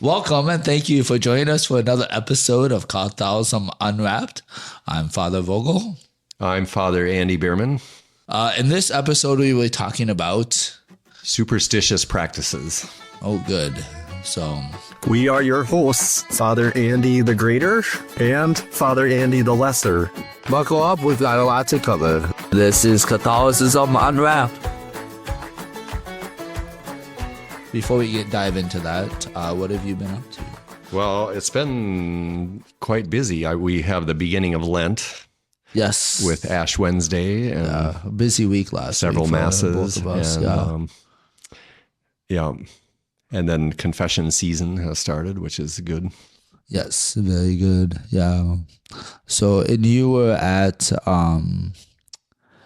Welcome and thank you for joining us for another episode of Catholicism Unwrapped. I'm Father Vogel. I'm Father Andy Bierman. In this episode, we were talking about Superstitious practices. Oh, good. So we are your hosts, Father Andy the Greater and Father Andy the Lesser. Buckle up, we've got a lot to cover. This is Catholicism Unwrapped. Before we dive into that, what have you been up to? Well, it's been quite busy. We have the beginning of Lent. Yes. With Ash Wednesday and a busy week last several week masses. Both of us, and then confession season has started, which is good. Yes, very good. Yeah. So, and you were at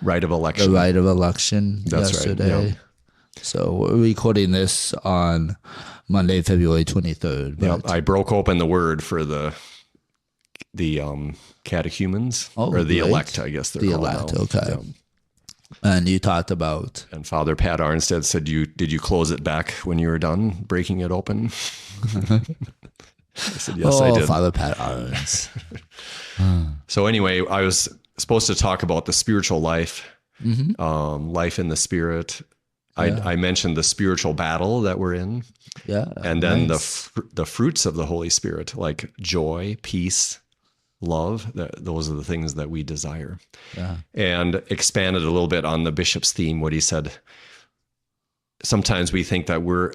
Rite of Election. The Rite of Election yesterday. Right. Yeah. So we're recording this on Monday, February 23rd. Yeah, I broke open the word for the catechumens, or the elect, I guess they're called elect, now. Okay. Yeah. And you talked about... And Father Pat Arnstead said, did you close it back when you were done breaking it open? I said, yes, I did. Father Pat Arns. So anyway, I was supposed to talk about the spiritual life, life in the Spirit. I mentioned the spiritual battle that we're in. Yeah. And then the fruits of the Holy Spirit, like joy, peace, love. Those are the things that we desire. Yeah. And expanded a little bit on the bishop's theme, what he said. Sometimes we think that we're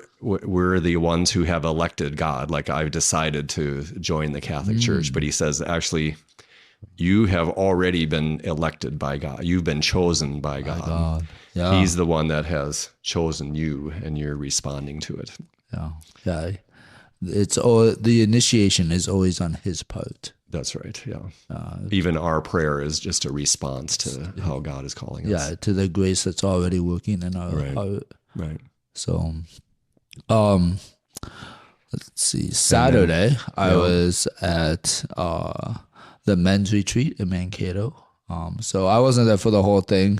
the ones who have elected God. Like, I've decided to join the Catholic Church. But he says, actually, you have already been elected by God. You've been chosen by God. Yeah. He's the one that has chosen you, and you're responding to it. Yeah. Yeah. The initiation is always on his part. That's right. Yeah. Even our prayer is just a response to how God is calling us. Yeah. To the grace that's already working in our heart. Right. So, let's see. Saturday, I was at the men's retreat in Mankato. So I wasn't there for the whole thing.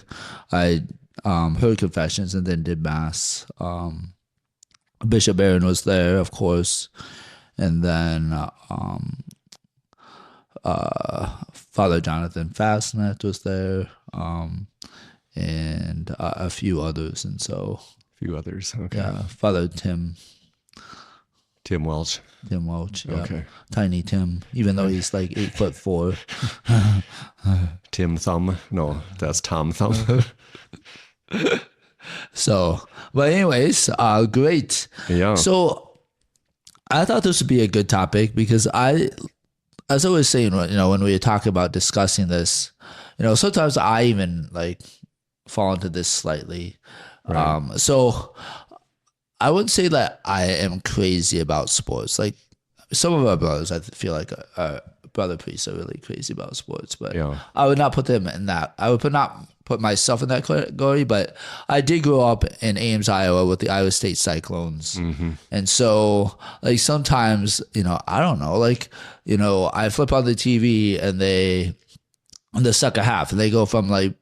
I heard confessions and then did mass. Bishop Aaron was there, of course, and then Father Jonathan Fastnet was there, and a few others, and so okay. Yeah, Father Tim Welch. Yeah. Okay. Tiny Tim, even though he's like 8'4". Tim Thumb. No, that's Tom Thumb. So, but anyways, great. Yeah. So I thought this would be a good topic because as I was saying, when we talk about discussing this, sometimes I even like fall into this slightly. Right. So I wouldn't say that I am crazy about sports. Like some of our brothers, I feel like brother priests are really crazy about sports, but I would not put them in that. I would not put myself in that category, but I did grow up in Ames, Iowa with the Iowa State Cyclones. And so like sometimes, I don't know, like, I flip on the TV and in the second half, and they go from like,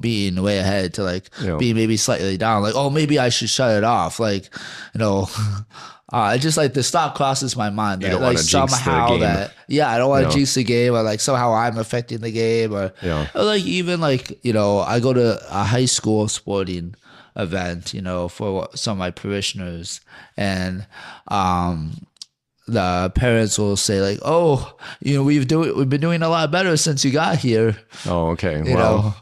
being way ahead to like being maybe slightly down, like, oh, maybe I should shut it off. Like, it just like the thought crosses my mind that like somehow that, I don't want to jinx the game, or like somehow I'm affecting the game, or like even like, I go to a high school sporting event, for some of my parishioners, and, the parents will say like, oh, we've been doing a lot better since you got here. Oh, okay. Well,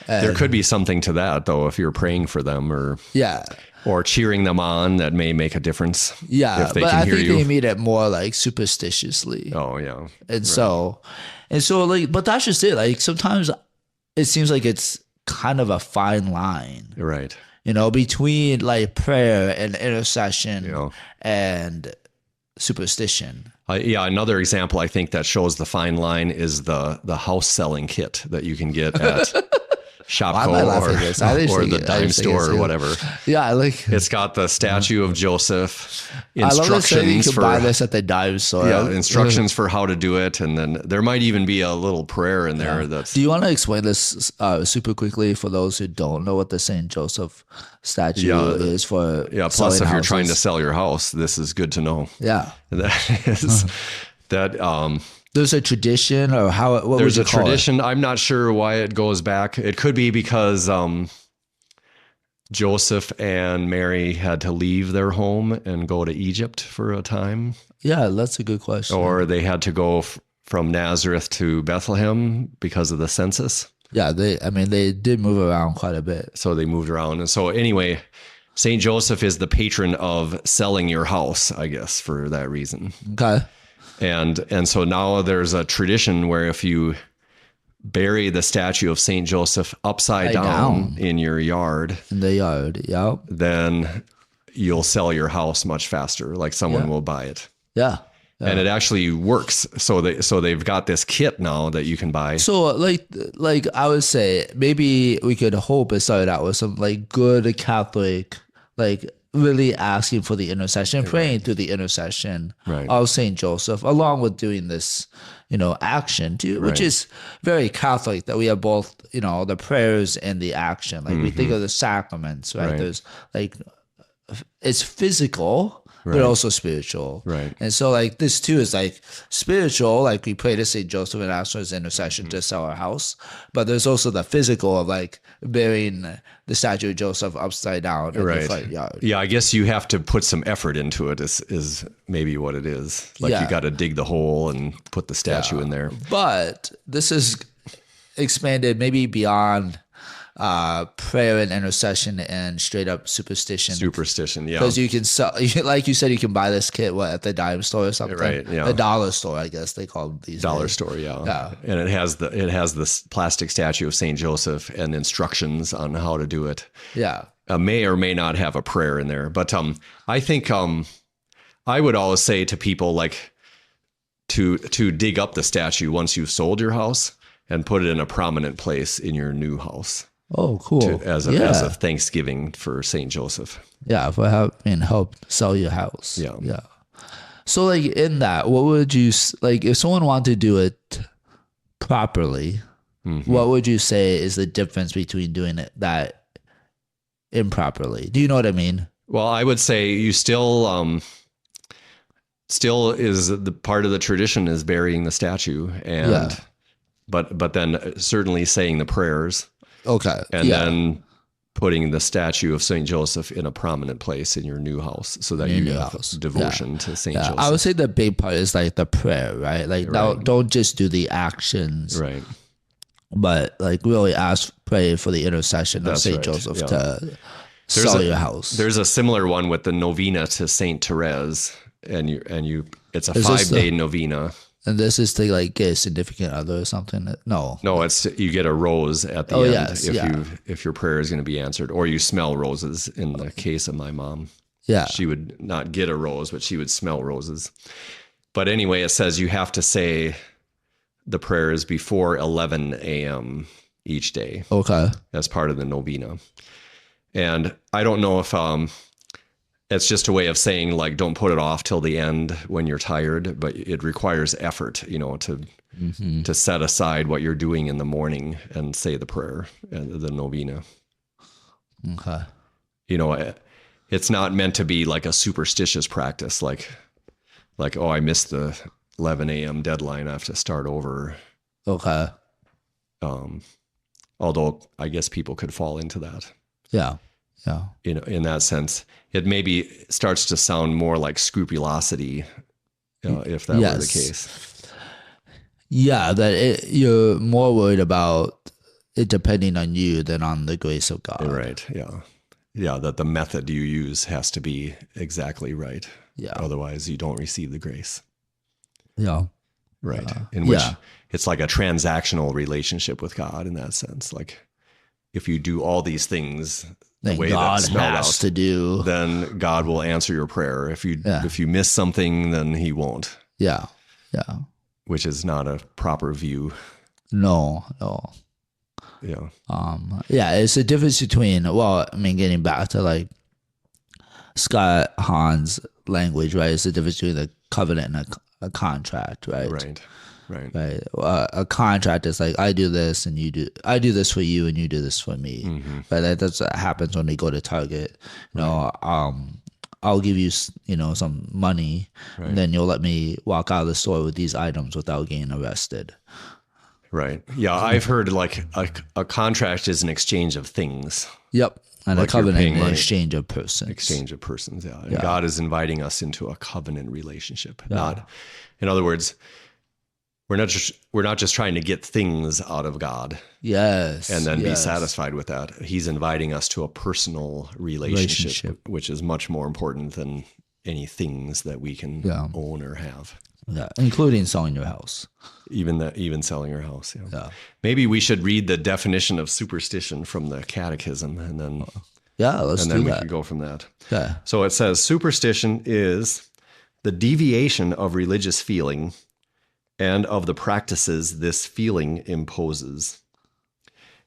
there could be something to that though, if you're praying for them or cheering them on, that may make a difference. Yeah, if they but can I hear think you. they mean it more like superstitiously. Oh yeah. And so like, but that's just it. Like sometimes it seems like it's kind of a fine line. Right. Between like prayer and intercession and superstition. Another example I think that shows the fine line is the house selling kit that you can get at Shopko Why am I laughing at this? I didn't or think the it. I dime didn't think it store or too. whatever. Yeah, like It's got the statue of Joseph, I love this saying you instructions can for buy this at the dime store. yeah, instructions for how to do it, and then there might even be a little prayer in there that's Do you want to explain this super quickly for those who don't know what the Saint Joseph statue is for? yeah. Plus, selling if you're trying to houses? sell your house, this is good to know. Yeah, That is that. there's a tradition, or what would There's you a call it? tradition. I'm not sure why it goes back. It could be because Joseph and Mary had to leave their home and go to Egypt for a time, Yeah, that's a good question. or they had to go from Nazareth to Bethlehem because of the census. Yeah, they did move around quite a bit. So they moved around. And so anyway, St. Joseph is the patron of selling your house, I guess, for that reason. Okay. And so now there's a tradition where if you bury the statue of St. Joseph upside down in your yard, In the yard. Yeah. then you'll sell your house much faster. Like someone will buy it. Yeah. And it actually works. So they've got this kit now that you can buy. So like I would say maybe we could hope it started out with some like good Catholic, like really asking for the intercession, praying through the intercession of Saint Joseph, along with doing this, action too, which is very Catholic, that we have both, the prayers and the action. Like we think of the sacraments, right? There's like it's physical, but also spiritual. Right. And so like this too is like spiritual, like we pray to Saint Joseph and ask for his intercession to sell our house. But there's also the physical of like burying the statue of Joseph upside down in the front yard. Yeah, I guess you have to put some effort into it is maybe what it is. Like you got to dig the hole and put the statue in there. But this is expanded maybe beyond prayer and intercession and straight up superstition. Superstition, yeah. Because you can sell, like you said, you can buy this kit at the dime store or something. Right, yeah. The dollar store, I guess they call them these Dollar days. store, yeah. And it has this plastic statue of Saint Joseph and instructions on how to do it. Yeah. May or may not have a prayer in there, but I think I would always say to people like to dig up the statue once you've sold your house and put it in a prominent place in your new house. Oh, cool. As a thanksgiving for Saint Joseph. Yeah, for help sell your house. Yeah. Yeah. So like in that, what would you like if someone wanted to do it properly? What would you say is the difference between doing that improperly? Do you know what I mean? Well, I would say you still is the part of the tradition is burying the statue and but then certainly saying the prayers. Okay. And then putting the statue of St. Joseph in a prominent place in your new house so that you have devotion to St. Joseph. I would say the big part is like the prayer, right? Like don't just do the actions. Right. But like really pray for the intercession of St. Joseph to sell your house. There's a similar one with the novena to St. Therese and it's a 5-day novena. And this is to like get a significant other or something? No, it's you get a rose at the end if your prayer is going to be answered, or you smell roses. In the case of my mom, she would not get a rose, but she would smell roses. But anyway, it says you have to say the prayers before 11 a.m. each day. Okay, as part of the novena, and I don't know if it's just a way of saying like don't put it off till the end when you're tired, but it requires effort, to set aside what you're doing in the morning and say the prayer and the novena. Okay. It's not meant to be like a superstitious practice, like oh, I missed the 11 a.m. deadline, I have to start over. Okay. Although I guess people could fall into that. Yeah. Yeah. In that sense, it maybe starts to sound more like scrupulosity, if that were the case. Yeah, that you're more worried about it depending on you than on the grace of God. Right. Yeah. Yeah. That the method you use has to be exactly right. Yeah. Otherwise, you don't receive the grace. Yeah. Right. In which it's like a transactional relationship with God in that sense. Like if you do all these things the way God that's spelled has out, to do, then God will answer your prayer. If you miss something, then he won't. Yeah. Yeah. Which is not a proper view. No. Yeah, it's a difference between, well, I mean, getting back to like Scott Hahn's language, right? It's the difference between a covenant and a contract, right? Right. A contract is like, I do this and I do this for you and you do this for me. Mm-hmm. Right. That's what happens when we go to Target. You know, I'll give you, some money, and then you'll let me walk out of the store with these items without getting arrested. Right. Yeah, I've heard like a contract is an exchange of things. Yep. And Like a covenant you're paying an money. Exchange of persons. Exchange of persons, yeah. And God is inviting us into a covenant relationship. Not, in other words, we're not just trying to get things out of God. Yes. And then be satisfied with that. He's inviting us to a personal relationship, which is much more important than any things that we can own or have. Yeah, including selling your house. Even selling your house. Yeah. Maybe we should read the definition of superstition from the Catechism, and then let's do we that. can go from that. Yeah. So it says superstition is the deviation of religious feeling and of the practices this feeling imposes.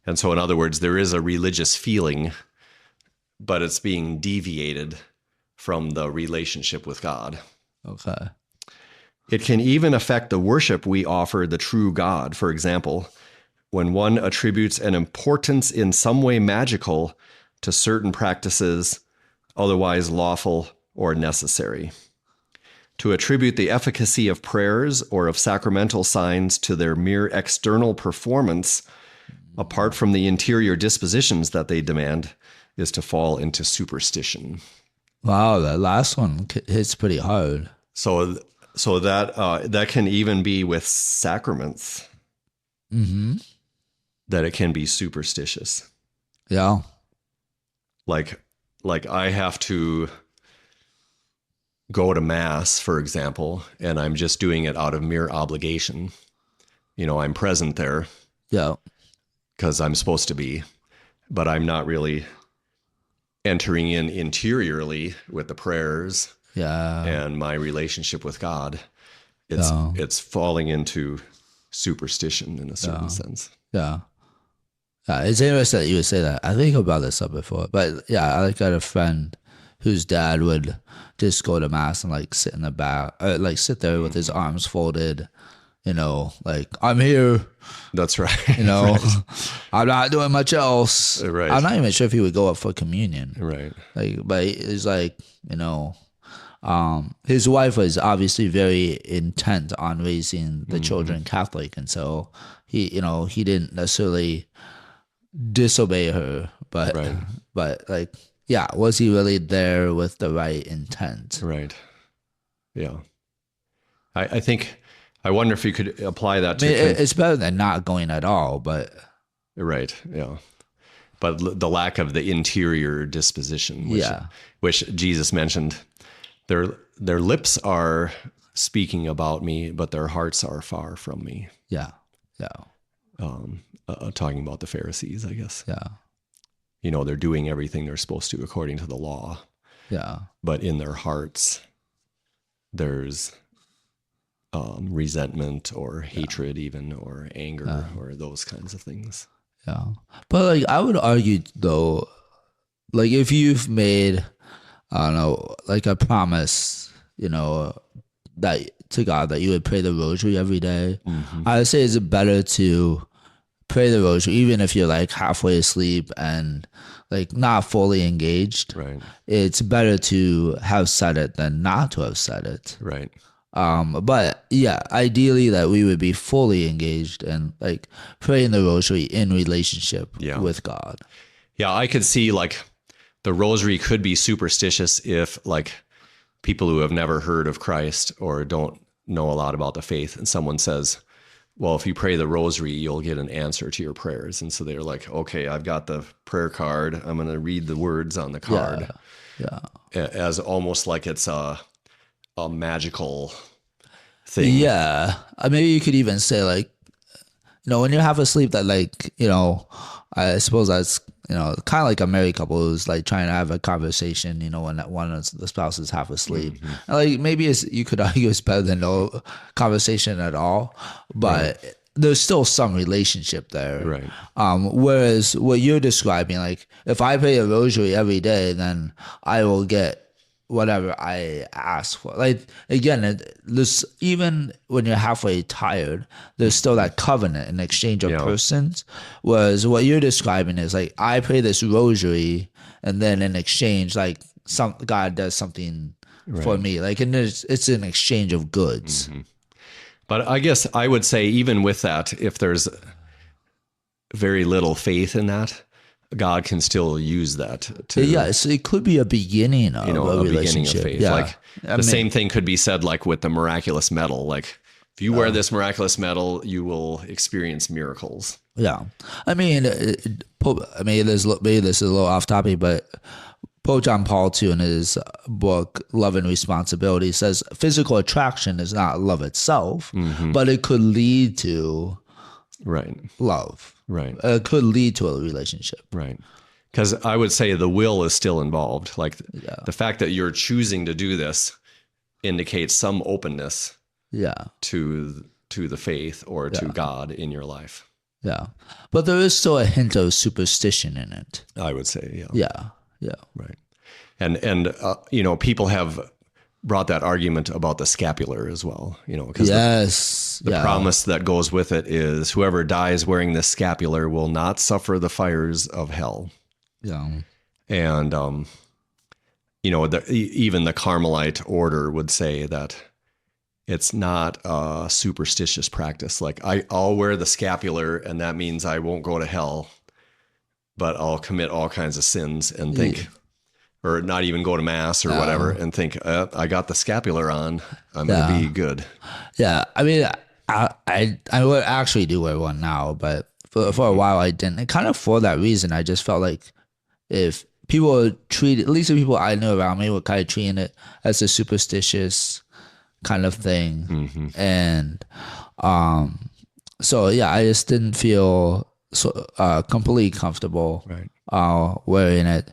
And so, in other words, there is a religious feeling, but it's being deviated from the relationship with God. Okay. It can even affect the worship we offer the true God. For example, when one attributes an importance in some way magical to certain practices, otherwise lawful or necessary. To attribute the efficacy of prayers or of sacramental signs to their mere external performance, apart from the interior dispositions that they demand, is to fall into superstition. Wow, that last one hits pretty hard. So that can even be with sacraments. Mm-hmm. That it can be superstitious. Yeah. Like I have to go to Mass, for example, and I'm just doing it out of mere obligation. I'm present there. Yeah. Because I'm supposed to be, but I'm not really entering in interiorly with the prayers and my relationship with God. It's falling into superstition in a certain sense. Yeah. It's interesting that you would say that. I think about this up before, but I got a friend whose dad would just go to Mass and like sit in the back, sit there with his arms folded, like, I'm here. That's right. Right. I'm not doing much else. Right. I'm not even sure if he would go up for communion. Right. But it's like, his wife was obviously very intent on raising the children Catholic. And so he didn't necessarily disobey her, but was he really there with the right intent? Right. Yeah. I wonder if you could apply that to... it's better than not going at all, but... Right, yeah. But the lack of the interior disposition, which Jesus mentioned, their lips are speaking about me, but their hearts are far from me. Yeah. Talking about the Pharisees, I guess. Yeah. They're doing everything they're supposed to according to the law. Yeah. But in their hearts, there's resentment or hatred even, or anger or those kinds of things. Yeah. But I would argue though, if you've made, I don't know, a promise, that to God that you would pray the rosary every day, I would say it's better to pray the rosary, even if you're halfway asleep and not fully engaged. Right. It's better to have said it than not to have said it. Right. But ideally that we would be fully engaged and praying the rosary in relationship with God. Yeah, I could see the rosary could be superstitious if people who have never heard of Christ or don't know a lot about the faith, and someone says, well, if you pray the rosary, you'll get an answer to your prayers. And so they're like, okay, I've got the prayer card. I'm going to read the words on the card. Yeah. As almost like it's a magical thing. Yeah. Maybe you could even say when you're half asleep that I suppose that's, kind of like a married couple who's trying to have a conversation, when one of the spouse is half asleep. Maybe you could argue it's better than no conversation at all. But there's still some relationship there. Right. Whereas what you're describing, like if I pray a rosary every day, then I will get whatever I ask for. Like again, there's even when you're halfway tired, there's still that covenant in exchange of persons. Whereas what you're describing is like I pray this rosary, and then in exchange, like some God does something for me. Like and it's an exchange of goods. Mm-hmm. But I guess I would say even with that, if there's very little faith in that, God can still use that to so it could be a beginning of a relationship. Beginning of faith. Like same thing could be said like with the miraculous medal. Like if you wear this miraculous medal, you will experience miracles. Yeah. I mean, maybe this is a little off topic, but Pope John Paul II in his book, Love and Responsibility, says physical attraction is not love itself, but it could lead to love. Right. It could lead to a relationship. Right. Because I would say the will is still involved. Like the fact that you're choosing to do this indicates some openness to the faith or to God in your life. Yeah. But there is still a hint of superstition in it. I would say, Yeah. Right. And people have brought that argument about the scapular as well, because the promise that goes with it is whoever dies wearing the scapular will not suffer the fires of hell. Yeah. And, even the Carmelite order would say that it's not a superstitious practice. Like I'll wear the scapular and that means I won't go to hell, but I'll commit all kinds of sins and think, or not even go to mass or whatever and think, I got the scapular on, I'm going to be good. Yeah. I mean, I would actually do wear one now, but for a while I didn't. And kind of for that reason, I just felt like if people treat, at least the people I know around me were kind of treating it as a superstitious kind of thing. Mm-hmm. And I just didn't feel completely comfortable wearing it,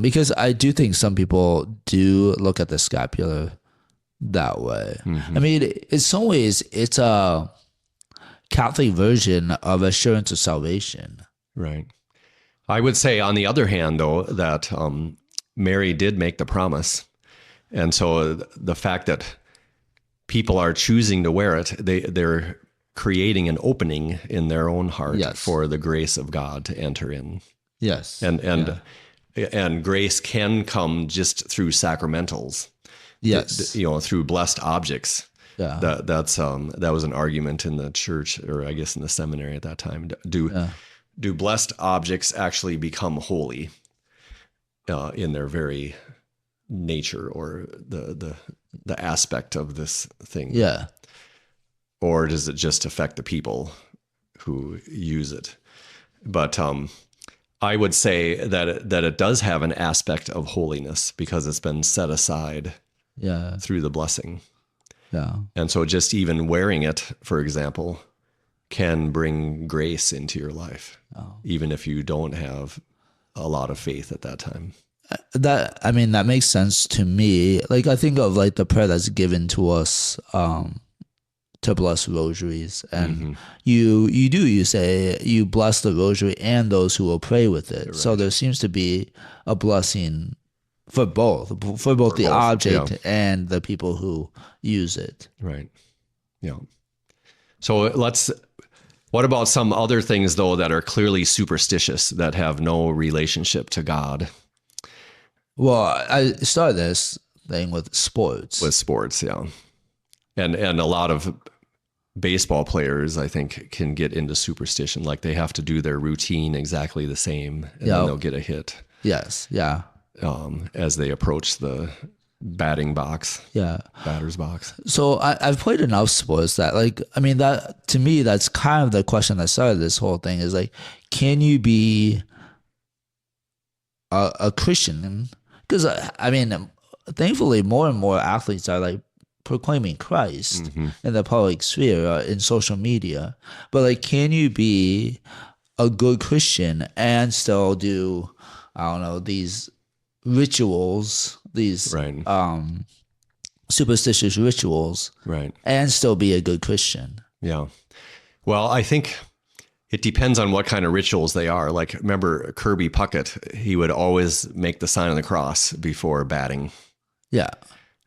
because I do think some people do look at the scapular that way. I mean, in some ways, it's a Catholic version of assurance of salvation. Right. I would say, on the other hand, though, that Mary did make the promise, and so the fact that people are choosing to wear it, they're creating an opening in their own heart for the grace of God to enter in. Yes. And grace can come just through sacramentals. Yes. Through blessed objects. Yeah. That was an argument in the church, or I guess in the seminary at that time. Do blessed objects actually become holy in their very nature, or the aspect of this thing? Yeah. Or does it just affect the people who use it? But I would say that it does have an aspect of holiness because it's been set aside through the blessing. Yeah. And so just even wearing it, for example, can bring grace into your life, even if you don't have a lot of faith at that time. That makes sense to me. Like I think of like the prayer that's given to us to bless rosaries, and you say you bless the rosary and those who will pray with it. Right. So there seems to be a blessing for both the object and the people who use it. Right. Yeah. So what about some other things though that are clearly superstitious that have no relationship to God? Well, I started this thing with sports. Yeah. And a lot of baseball players, I think, can get into superstition. Like they have to do their routine exactly the same, and then they'll get a hit. Yes, yeah. As they approach the batter's box. So I've played enough sports that, like, I mean, that to me, that's kind of the question that started this whole thing. Is like, can you be a Christian? Because I mean, thankfully, more and more athletes are like proclaiming Christ in the public sphere, in social media. But like, can you be a good Christian and still do, I don't know, these rituals, these superstitious rituals, right, and still be a good Christian? Yeah. Well, I think it depends on what kind of rituals they are. Like, remember Kirby Puckett, he would always make the sign of the cross before batting. Yeah.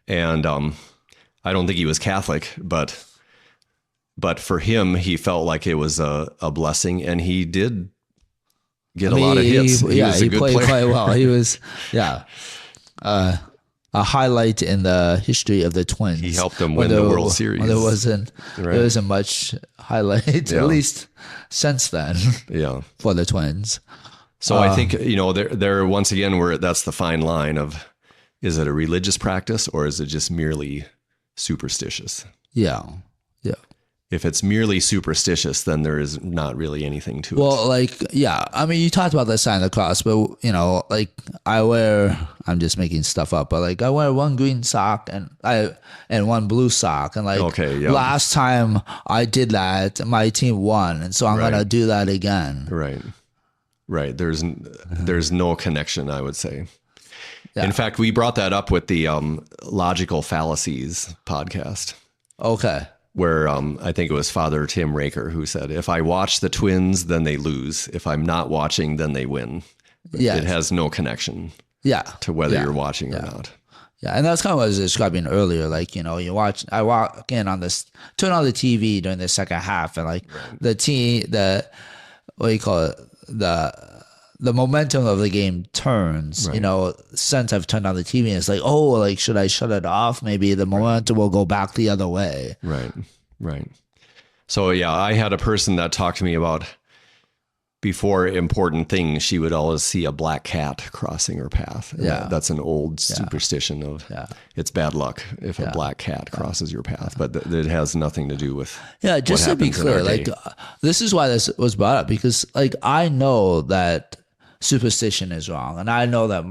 And I don't think he was Catholic, but for him, he felt like it was a blessing, and he did get a lot of hits. He was a good played player. quite well. He was, a highlight in the history of the Twins. He helped them win the World Series. There wasn't much highlight, Yeah. at least since then, Yeah. for the Twins. So I think, there once again, that's the fine line of, is it a religious practice or is it just merely superstitious? Yeah. Yeah. If it's merely superstitious, then there is not really anything to it. Well, I mean, you talked about the sign of the cross, but I'm just making stuff up, but I wear one green sock and one blue sock, and Okay, yeah. last time I did that, my team won, and so I'm Right. gonna do that again. Right. There's no connection, I would say. Yeah. In fact, we brought that up with the Logical Fallacies podcast, Okay. where I think it was Father Tim Raker who said, if I watch the Twins, then they lose. If I'm not watching, then they win. Yeah. It has no connection Yeah. to whether Yeah. you're watching or not. Yeah, and that's kind of what I was describing earlier. I walk in turn on the TV during the second half, and what do you call it? The momentum of the game turns. Right. Since I've turned on the TV, and it's like, should I shut it off? Maybe the momentum will go back the other way. Right. So yeah, I had a person that talked to me about, before important things, she would always see a black cat crossing her path. And Yeah. that's an old superstition of it's bad luck if a black cat crosses your path, but it has nothing to do with Just to be happens in our clear, day. this is why this was brought up, because I know that superstition is wrong, and I know that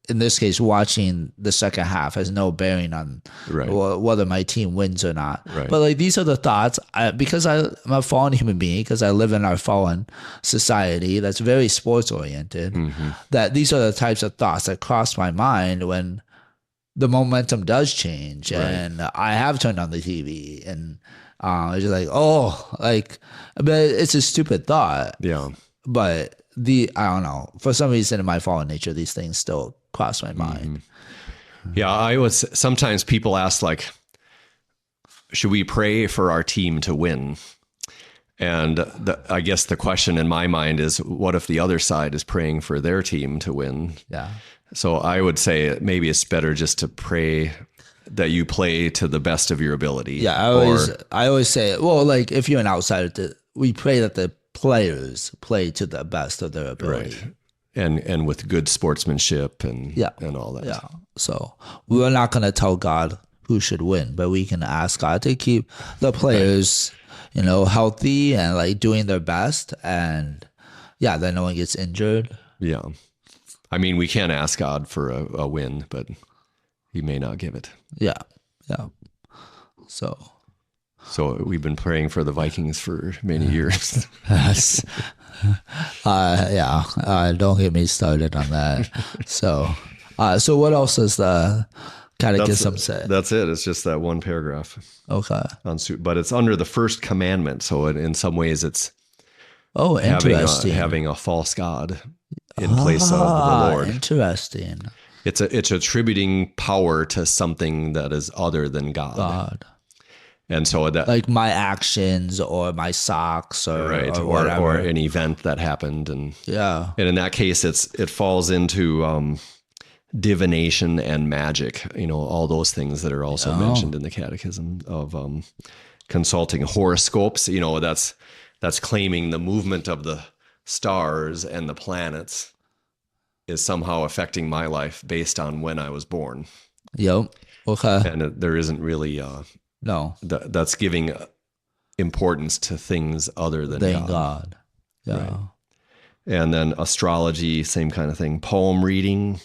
in this case, watching the second half has no bearing on Right. whether my team wins or not. Right. But these are the thoughts, because I'm a fallen human being, because I live in our fallen society that's very sports oriented, that these are the types of thoughts that cross my mind when the momentum does change, and I have turned on the TV, and it's just but it's a stupid thought. Yeah. But I don't know, for some reason in my fallen nature, these things still cross my mind. Yeah, sometimes people ask, should we pray for our team to win? And I guess the question in my mind is, what if the other side is praying for their team to win? Yeah. So I would say maybe it's better just to pray that you play to the best of your ability. Yeah, I always say, if you're an outsider, we pray that the players play to the best of their ability. Right. And with good sportsmanship and all that. Yeah. So we're not going to tell God who should win, but we can ask God to keep the players, healthy and doing their best, and that no one gets injured. Yeah. I mean, we can't ask God for a win, but he may not give it. Yeah. Yeah. So we've been praying for the Vikings for many years. Yes. Don't get me started on that. So what else does the Catechism say? That's it. It's just that one paragraph. Okay. But it's under the first commandment. So in some ways it's interesting. having a false God in place of the Lord. Interesting. It's attributing power to something that is other than God. And so that my actions or my socks or whatever. or an event that happened, and in that case it falls into divination and magic, all those things that are also mentioned in the Catechism of consulting horoscopes. That's claiming the movement of the stars and the planets is somehow affecting my life based on when I was born. Yep. Okay. And there isn't really no. That's giving importance to things other than God. Yeah. Right. And then astrology, same kind of thing. Palm reading.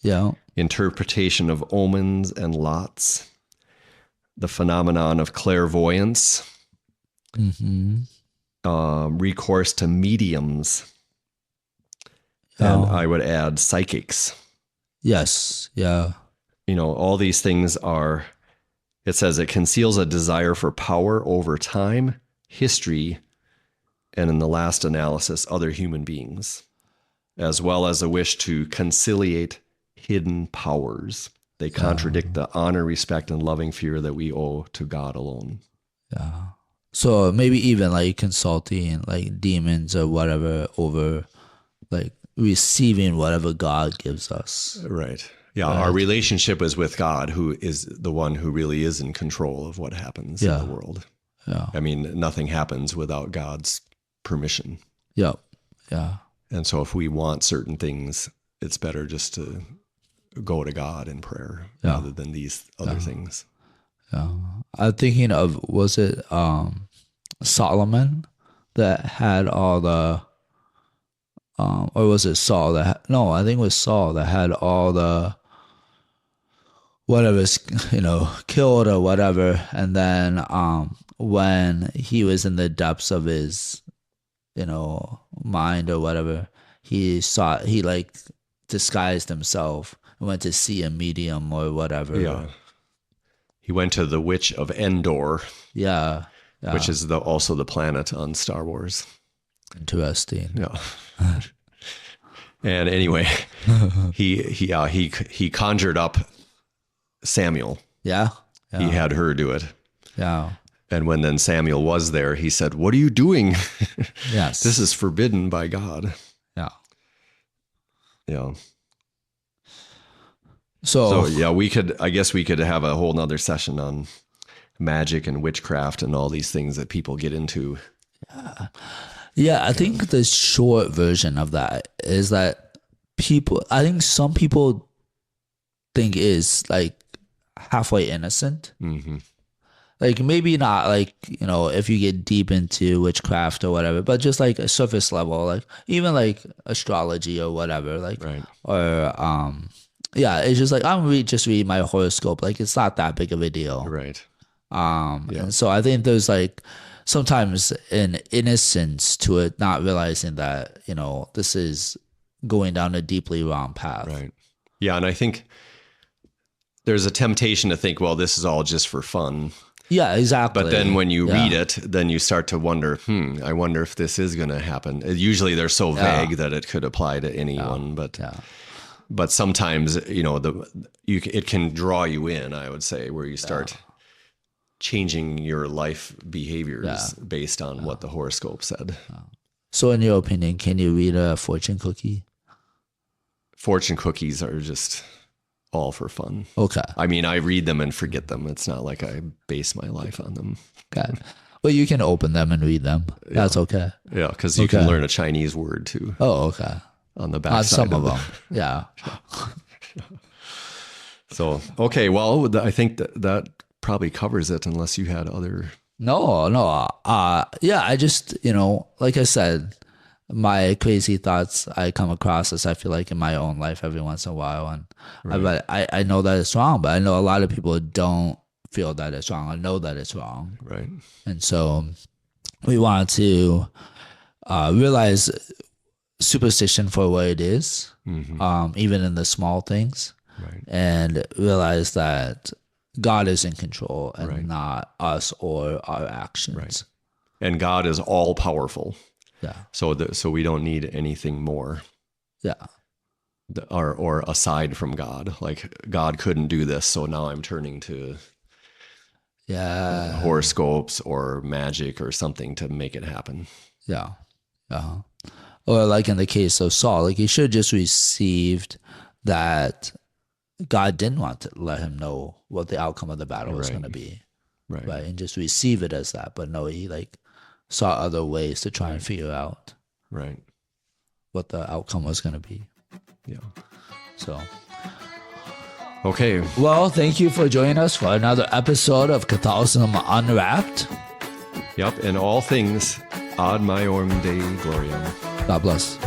Yeah. Interpretation of omens and lots. The phenomenon of clairvoyance. Recourse to mediums. And I would add psychics. Yes. Yeah. All these things are It says it conceals a desire for power over time, history, and in the last analysis, other human beings, as well as a wish to conciliate hidden powers. They contradict the honor, respect, and loving fear that we owe to God alone. Yeah. So maybe even like consulting like demons or whatever over like receiving whatever God gives us. Right. Yeah. Our relationship is with God, who is the one who really is in control of what happens in the world. Yeah. I mean, nothing happens without God's permission. Yep. Yeah. And so if we want certain things, it's better just to go to God in prayer rather than these other things. Yeah. I'm thinking of, was it Solomon that had all the, or was it Saul that had, no, I think it was Saul that had all the, whatever's, killed or whatever. And then when he was in the depths of his, mind or whatever, he like disguised himself and went to see a medium or whatever. Yeah. He went to the Witch of Endor. Yeah. Which is also the planet on Star Wars. Interesting. Yeah. And anyway, he conjured up Samuel. Yeah. He had her do it. Yeah. And when then Samuel was there, he said, "What are you doing? Yes. This is forbidden by God." Yeah. Yeah. So yeah, I guess we could have a whole nother session on magic and witchcraft and all these things that people get into. Yeah, I think the short version of that is that I think some people think is like halfway innocent. Mm-hmm. Like maybe not like, if you get deep into witchcraft or whatever, but just like a surface level, like even like astrology or whatever, like, right. Or, yeah, it's just like, I'm just reading my horoscope. Like it's not that big of a deal. Right. And so I think there's like sometimes an innocence to it, not realizing that, this is going down a deeply wrong path. Right. Yeah. And I think there's a temptation to think, well, this is all just for fun. Yeah, exactly. But then when you read it, then you start to wonder, I wonder if this is going to happen. Usually they're so vague that it could apply to anyone, but sometimes, it can draw you in, I would say, where you start changing your life behaviors based on what the horoscope said. So in your opinion, can you read a fortune cookie? Fortune cookies are just all for fun. Okay. I mean, I read them and forget them. It's not like I base my life on them. Okay. Well, you can open them and read them. That's okay. Yeah, because you can learn a Chinese word too. Oh, okay. On the back On side some of them. Yeah. So, okay. Well, I think that probably covers it unless you had other. No. Yeah, I just, like I said, my crazy thoughts I come across as I feel like in my own life every once in a while. And I know that it's wrong, but I know a lot of people don't feel that it's wrong. I know that it's wrong. Right. And so we want to realize superstition for what it is, even in the small things, and realize that God is in control and not us or our actions. Right. And God is all powerful. Yeah. So we don't need anything more. Yeah. Or aside from God, like God couldn't do this, so now I'm turning to horoscopes or magic or something to make it happen. Yeah. Or like in the case of Saul, like he should have just received that God didn't want to let him know what the outcome of the battle was going to be. Right. And just receive it as that. But no, he like saw other ways to try and figure out what the outcome was going to be. Yeah. So. Okay. Well, thank you for joining us for another episode of Catholicism Unwrapped. Yep. And all things ad maiorem Dei gloriam. God bless.